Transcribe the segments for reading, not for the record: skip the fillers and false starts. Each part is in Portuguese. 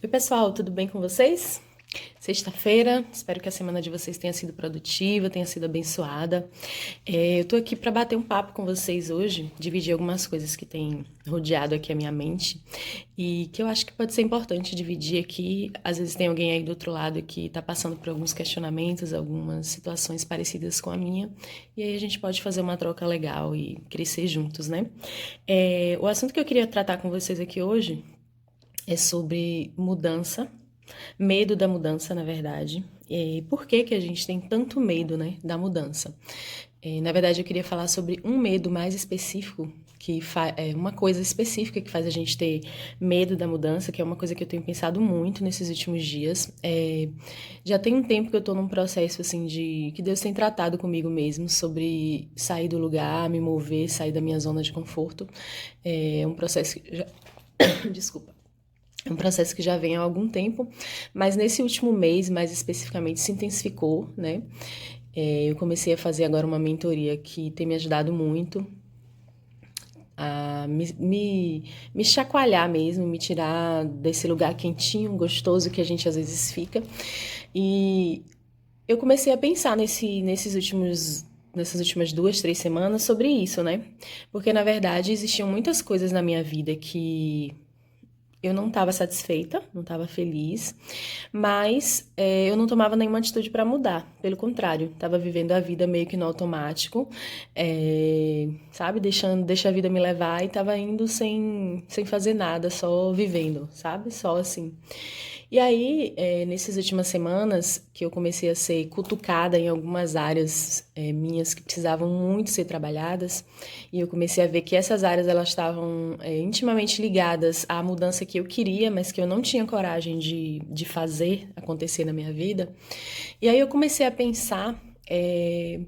Oi, pessoal, tudo bem com vocês? Sexta-feira, espero que a semana de vocês tenha sido produtiva, tenha sido abençoada. Eu tô aqui para bater um papo com vocês hoje, dividir algumas coisas que têm rodeado aqui a minha mente e que eu acho que pode ser importante dividir aqui. Às vezes tem alguém aí do outro lado que está passando por alguns questionamentos, algumas situações parecidas com a minha, e aí a gente pode fazer uma troca legal e crescer juntos, né? O assunto que eu queria tratar com vocês aqui hoje é sobre mudança, medo da mudança, na verdade. E por que que a gente tem tanto medo, né, da mudança? Na verdade, eu queria falar sobre um medo mais específico, uma coisa específica que faz a gente ter medo da mudança, que é uma coisa que eu tenho pensado muito nesses últimos dias. Já tem um tempo que eu tô num processo, assim, de que Deus tem tratado comigo mesmo sobre sair do lugar, me mover, sair da minha zona de conforto. É um processo que já... Desculpa. É um processo que já vem há algum tempo, mas nesse último mês, mais especificamente, se intensificou, né? Eu comecei a fazer agora uma mentoria que tem me ajudado muito a me chacoalhar mesmo, me tirar desse lugar quentinho, gostoso que a gente às vezes fica. E eu comecei a pensar nessas últimas 2, 3 semanas sobre isso, né? Porque, na verdade, existiam muitas coisas na minha vida que eu não estava satisfeita, não estava feliz, mas eu não tomava nenhuma atitude para mudar. Pelo contrário, estava vivendo a vida meio que no automático, sabe? Deixa a vida me levar e estava indo sem fazer nada, só vivendo, sabe? Só assim. E aí, nessas últimas semanas, que eu comecei a ser cutucada em algumas áreas minhas que precisavam muito ser trabalhadas, e eu comecei a ver que essas áreas elas estavam intimamente ligadas à mudança que eu queria, mas que eu não tinha coragem de fazer acontecer na minha vida. E aí eu comecei a pensar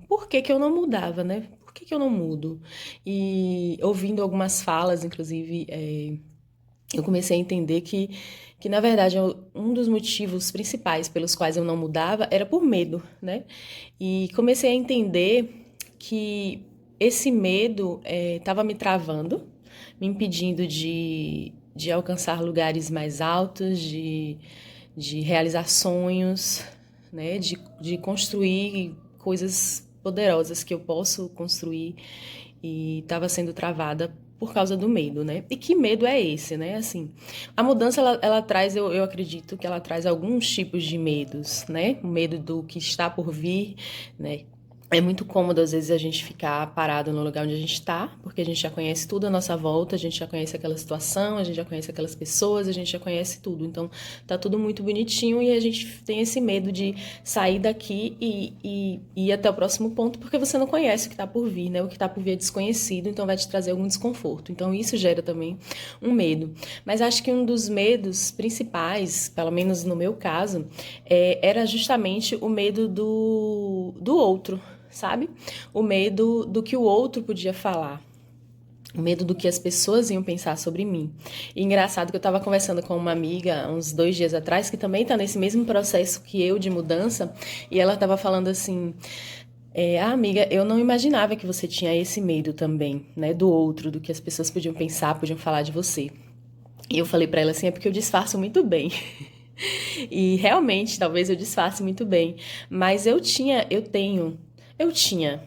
por que que eu não mudava, né? Por que que eu não mudo? E ouvindo algumas falas, inclusive, eu comecei a entender que na verdade, um dos motivos principais pelos quais eu não mudava era por medo, né? E comecei a entender que esse medo estava me travando, me impedindo de alcançar lugares mais altos, de realizar sonhos, né? De construir coisas poderosas que eu posso construir e estava sendo travada por causa do medo, né? E que medo é esse, né? Assim, a mudança, ela traz, eu acredito que ela traz alguns tipos de medos, né? O medo do que está por vir, né? É muito cômodo, às vezes, a gente ficar parado no lugar onde a gente está, porque a gente já conhece tudo à nossa volta, a gente já conhece aquela situação, a gente já conhece aquelas pessoas, a gente já conhece tudo. Então, tá tudo muito bonitinho e a gente tem esse medo de sair daqui e ir até o próximo ponto, porque você não conhece o que está por vir, né? O que está por vir é desconhecido, então vai te trazer algum desconforto. Então, isso gera também um medo. Mas acho que um dos medos principais, pelo menos no meu caso, era justamente o medo do outro, sabe? O medo do que o outro podia falar. O medo do que as pessoas iam pensar sobre mim. E engraçado que eu estava conversando com uma amiga uns 2 dias atrás, que também está nesse mesmo processo que eu de mudança, e ela estava falando assim: amiga, eu não imaginava que você tinha esse medo também, né? Do outro, do que as pessoas podiam pensar, podiam falar de você. E eu falei para ela assim: é porque eu disfarço muito bem. E realmente, talvez eu disfarce muito bem. Mas eu tinha,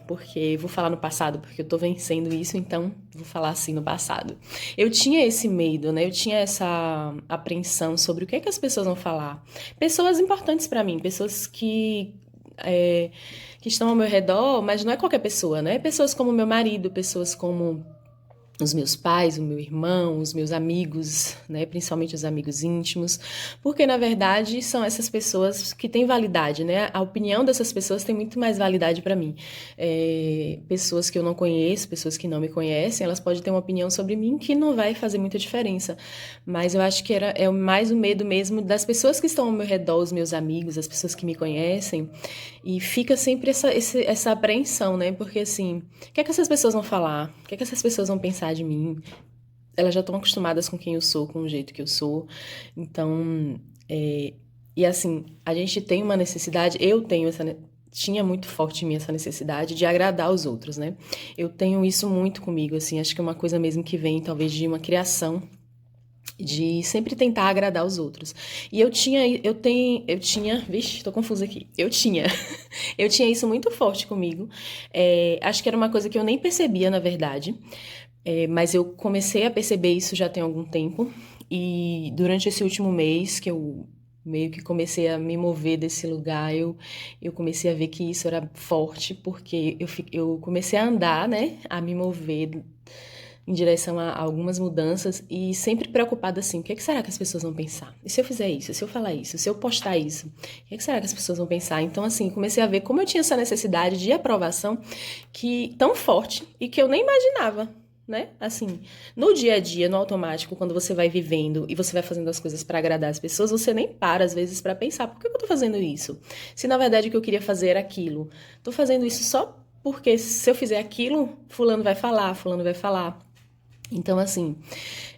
porque vou falar no passado, porque eu tô vencendo isso, então vou falar assim no passado. Eu tinha esse medo, né? Eu tinha essa apreensão sobre o que é que as pessoas vão falar. Pessoas importantes pra mim, pessoas que estão ao meu redor, mas não é qualquer pessoa, né? Pessoas como meu marido, pessoas como os meus pais, o meu irmão, os meus amigos, né, principalmente os amigos íntimos, porque na verdade são essas pessoas que têm validade, né? A opinião dessas pessoas tem muito mais validade para mim. Pessoas que eu não conheço, pessoas que não me conhecem, elas podem ter uma opinião sobre mim que não vai fazer muita diferença. Mas eu acho que é mais o medo mesmo das pessoas que estão ao meu redor, os meus amigos, as pessoas que me conhecem, e fica sempre essa apreensão, né? Porque assim, o que é que essas pessoas vão falar? O que é que essas pessoas vão pensar de mim? Elas já estão acostumadas com quem eu sou, com o jeito que eu sou. Então, e assim, a gente tem uma necessidade, tinha muito forte em mim essa necessidade de agradar os outros, né? Eu tenho isso muito comigo, assim, acho que é uma coisa mesmo que vem talvez de uma criação de sempre tentar agradar os outros. E vixe, tô confusa aqui. Eu tinha isso muito forte comigo. Acho que era uma coisa que eu nem percebia, na verdade. Mas eu comecei a perceber isso já tem algum tempo. E durante esse último mês que eu meio que comecei a me mover desse lugar, eu comecei a ver que isso era forte, porque eu comecei a andar, né, a me mover em direção a algumas mudanças e sempre preocupada assim, o que é que será que as pessoas vão pensar? E se eu fizer isso? E se eu falar isso? E se eu postar isso? O que é que será que as pessoas vão pensar? Então, assim, comecei a ver como eu tinha essa necessidade de aprovação tão forte e que eu nem imaginava, né? Assim, no dia a dia, no automático, quando você vai vivendo e você vai fazendo as coisas para agradar as pessoas, você nem para às vezes para pensar, por que eu tô fazendo isso? Se na verdade o que eu queria fazer era aquilo. Tô fazendo isso só porque se eu fizer aquilo, fulano vai falar, fulano vai falar. Então, assim,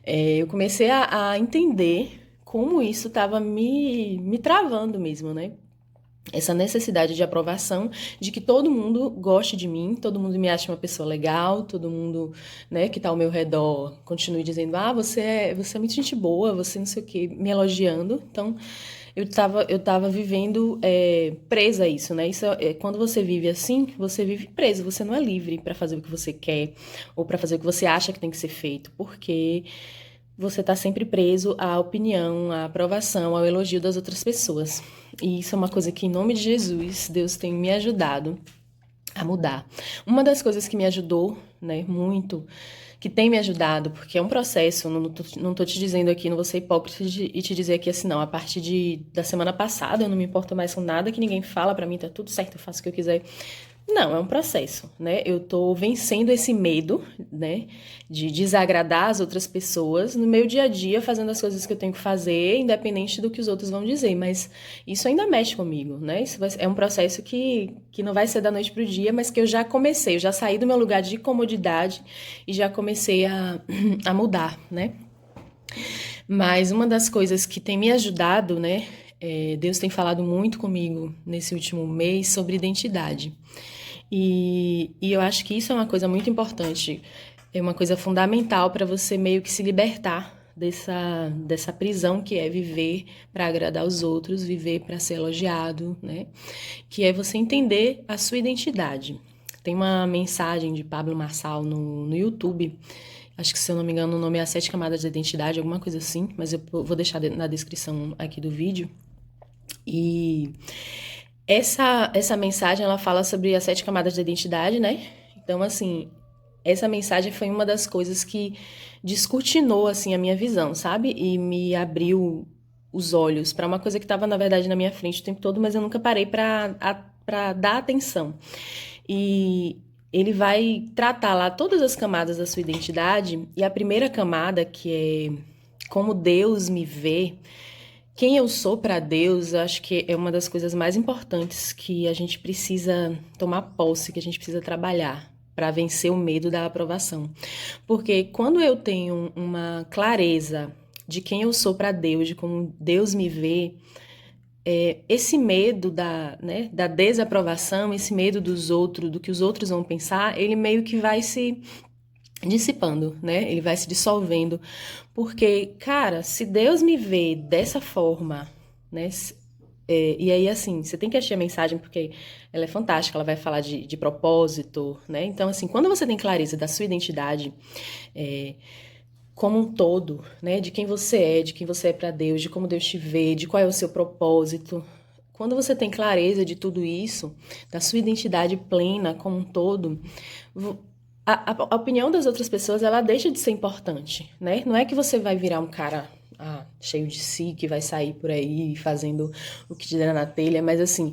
eu comecei a entender como isso estava me travando mesmo, né? Essa necessidade de aprovação, de que todo mundo goste de mim, todo mundo me ache uma pessoa legal, todo mundo, né, que está ao meu redor continue dizendo, você é muito gente boa, você não sei o quê, me elogiando. Então, eu tava vivendo presa a isso, né? Quando você vive assim, você vive preso, você não é livre para fazer o que você quer ou para fazer o que você acha que tem que ser feito, porque você está sempre preso à opinião, à aprovação, ao elogio das outras pessoas. E isso é uma coisa que, em nome de Jesus, Deus tem me ajudado a mudar. Uma das coisas que me ajudou, né, muito, que tem me ajudado, porque é um processo, não tô te dizendo aqui, não vou ser hipócrita e te dizer aqui assim, não, a partir da semana passada eu não me importo mais com nada que ninguém fala, pra mim tá tudo certo, eu faço o que eu quiser. Não, é um processo, né? Eu tô vencendo esse medo, né, de desagradar as outras pessoas no meu dia a dia, fazendo as coisas que eu tenho que fazer, independente do que os outros vão dizer, mas isso ainda mexe comigo, né? É um processo que não vai ser da noite pro dia, mas que eu já comecei, eu já saí do meu lugar de comodidade e já comecei a mudar, né? Mas uma das coisas que tem me ajudado, né, Deus tem falado muito comigo nesse último mês sobre identidade. E eu acho que isso é uma coisa muito importante, é uma coisa fundamental para você meio que se libertar dessa prisão que é viver para agradar os outros, viver para ser elogiado, né? Que é você entender a sua identidade. Tem uma mensagem de Pablo Marçal no YouTube, acho que se eu não me engano o nome é As Sete Camadas da Identidade, alguma coisa assim, mas eu vou deixar na descrição aqui do vídeo. E essa mensagem, ela fala sobre as sete camadas da identidade, né? Então, assim, essa mensagem foi uma das coisas que descortinou, assim, a minha visão, sabe? E me abriu os olhos para uma coisa que estava, na verdade, na minha frente o tempo todo, mas eu nunca parei para dar atenção. E ele vai tratar lá todas as camadas da sua identidade, e a primeira camada, que é como Deus me vê, quem eu sou para Deus, acho que é uma das coisas mais importantes que a gente precisa tomar posse, que a gente precisa trabalhar para vencer o medo da aprovação. Porque quando eu tenho uma clareza de quem eu sou para Deus, de como Deus me vê, esse medo né, da desaprovação, esse medo dos outros, do que os outros vão pensar, ele meio que vai se dissipando, né? Ele vai se dissolvendo. Porque, cara, se Deus me vê dessa forma, né? E aí, assim, você tem que assistir a mensagem porque ela é fantástica, ela vai falar de propósito, né? Então, assim, quando você tem clareza da sua identidade, como um todo, né? De quem você é para Deus, de como Deus te vê, de qual é o seu propósito. Quando você tem clareza de tudo isso, da sua identidade plena como um todo, a opinião das outras pessoas, ela deixa de ser importante, né? Não é que você vai virar um cara cheio de si, que vai sair por aí fazendo o que te der na telha, mas assim,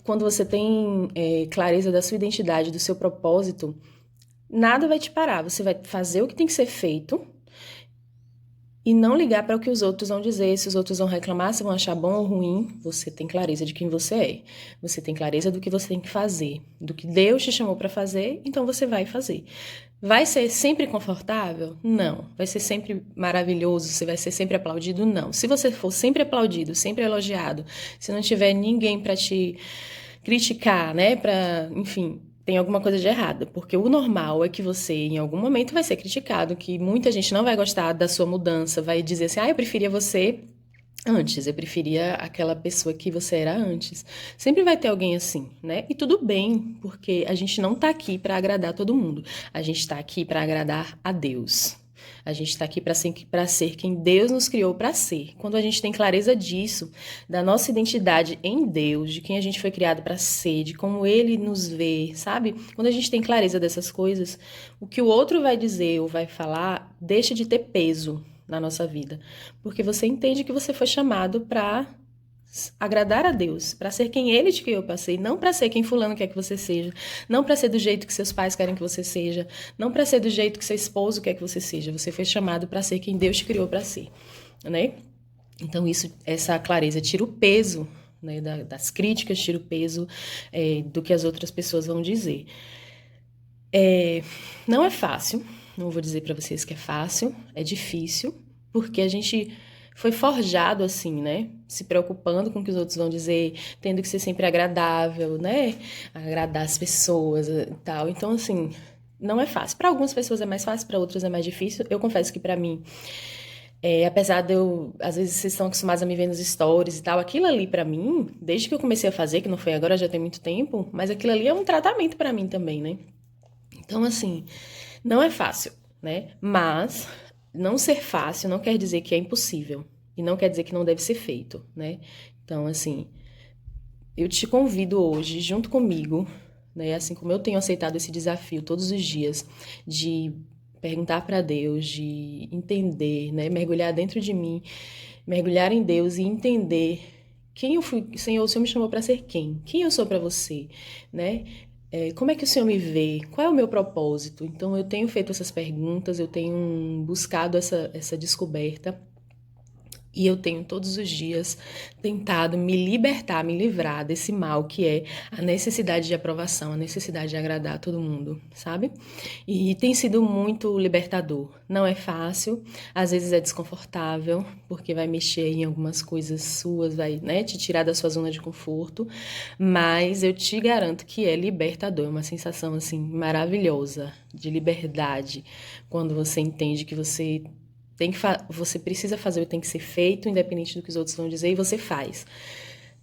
quando você tem clareza da sua identidade, do seu propósito, nada vai te parar. Você vai fazer o que tem que ser feito e não ligar para o que os outros vão dizer, se os outros vão reclamar, se vão achar bom ou ruim, você tem clareza de quem você é. Você tem clareza do que você tem que fazer, do que Deus te chamou para fazer, então você vai fazer. Vai ser sempre confortável? Não. Vai ser sempre maravilhoso? Você vai ser sempre aplaudido? Não. Se você for sempre aplaudido, sempre elogiado, se não tiver ninguém para te criticar, né, enfim, tem alguma coisa de errado, porque o normal é que você, em algum momento, vai ser criticado, que muita gente não vai gostar da sua mudança, vai dizer assim, eu preferia você antes, eu preferia aquela pessoa que você era antes. Sempre vai ter alguém assim, né? E tudo bem, porque a gente não tá aqui para agradar todo mundo. A gente tá aqui para agradar a Deus. A gente está aqui para ser quem Deus nos criou para ser. Quando a gente tem clareza disso, da nossa identidade em Deus, de quem a gente foi criado para ser, de como Ele nos vê, sabe? Quando a gente tem clareza dessas coisas, o que o outro vai dizer ou vai falar deixa de ter peso na nossa vida, porque você entende que você foi chamado para agradar a Deus, para ser quem Ele te criou para ser, não para ser quem fulano quer que você seja, não para ser do jeito que seus pais querem que você seja, não para ser do jeito que seu esposo quer que você seja. Você foi chamado para ser quem Deus te criou para ser, né? Então essa clareza tira o peso, né, das críticas, tira o peso do que as outras pessoas vão dizer. Não é fácil, não vou dizer para vocês que é fácil, é difícil, porque a gente foi forjado assim, né? Se preocupando com o que os outros vão dizer, tendo que ser sempre agradável, né? Agradar as pessoas e tal. Então, assim, não é fácil. Para algumas pessoas é mais fácil, para outras é mais difícil. Eu confesso que para mim, apesar de eu, às vezes vocês estão acostumados a me ver nos stories e tal, aquilo ali para mim, desde que eu comecei a fazer, que não foi agora, já tem muito tempo, mas aquilo ali é um tratamento para mim também, né? Então, assim, não é fácil, né? Mas não ser fácil não quer dizer que é impossível. E não quer dizer que não deve ser feito, né? Então, assim, eu te convido hoje, junto comigo, né? Assim como eu tenho aceitado esse desafio todos os dias, de perguntar para Deus, de entender, né? Mergulhar dentro de mim, mergulhar em Deus e entender quem eu fui, Senhor, o Senhor me chamou para ser quem? Quem eu sou para você, né? Como é que o Senhor me vê? Qual é o meu propósito? Então, eu tenho feito essas perguntas, eu tenho buscado essa descoberta e eu tenho todos os dias tentado me libertar, me livrar desse mal que é a necessidade de aprovação, a necessidade de agradar a todo mundo, sabe? E tem sido muito libertador. Não é fácil, às vezes é desconfortável, porque vai mexer em algumas coisas suas, vai, né, te tirar da sua zona de conforto, mas eu te garanto que é libertador, é uma sensação assim maravilhosa de liberdade, quando você entende que você precisa fazer o que tem que ser feito, independente do que os outros vão dizer, e você faz.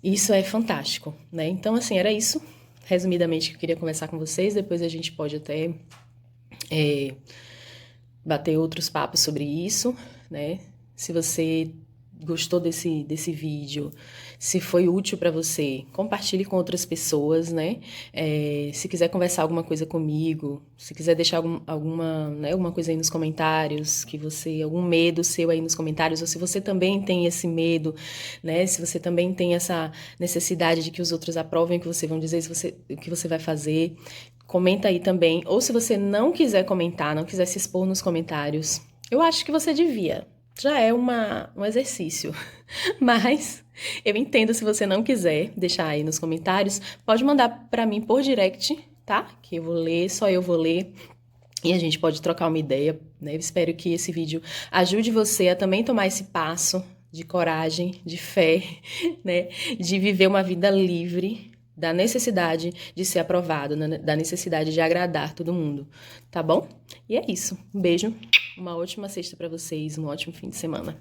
Isso é fantástico, né? Então, assim, era isso, resumidamente, que eu queria conversar com vocês. Depois a gente pode até bater outros papos sobre isso, né? Se você gostou desse vídeo, se foi útil para você, compartilhe com outras pessoas, né? Se quiser conversar alguma coisa comigo, se quiser deixar alguma coisa aí nos comentários, algum medo seu aí nos comentários, ou se você também tem esse medo, né? Se você também tem essa necessidade de que os outros aprovem o que você vão dizer, o que você vai fazer, comenta aí também. Ou se você não quiser comentar, não quiser se expor nos comentários, eu acho que você devia. Já é um exercício. Mas eu entendo se você não quiser deixar aí nos comentários. Pode mandar para mim por direct, tá? Que eu vou ler, só eu vou ler. E a gente pode trocar uma ideia, né? Eu espero que esse vídeo ajude você a também tomar esse passo de coragem, de fé, né? De viver uma vida livre da necessidade de ser aprovado, né? Da necessidade de agradar todo mundo, tá bom? E é isso. Um beijo, uma ótima sexta para vocês, um ótimo fim de semana.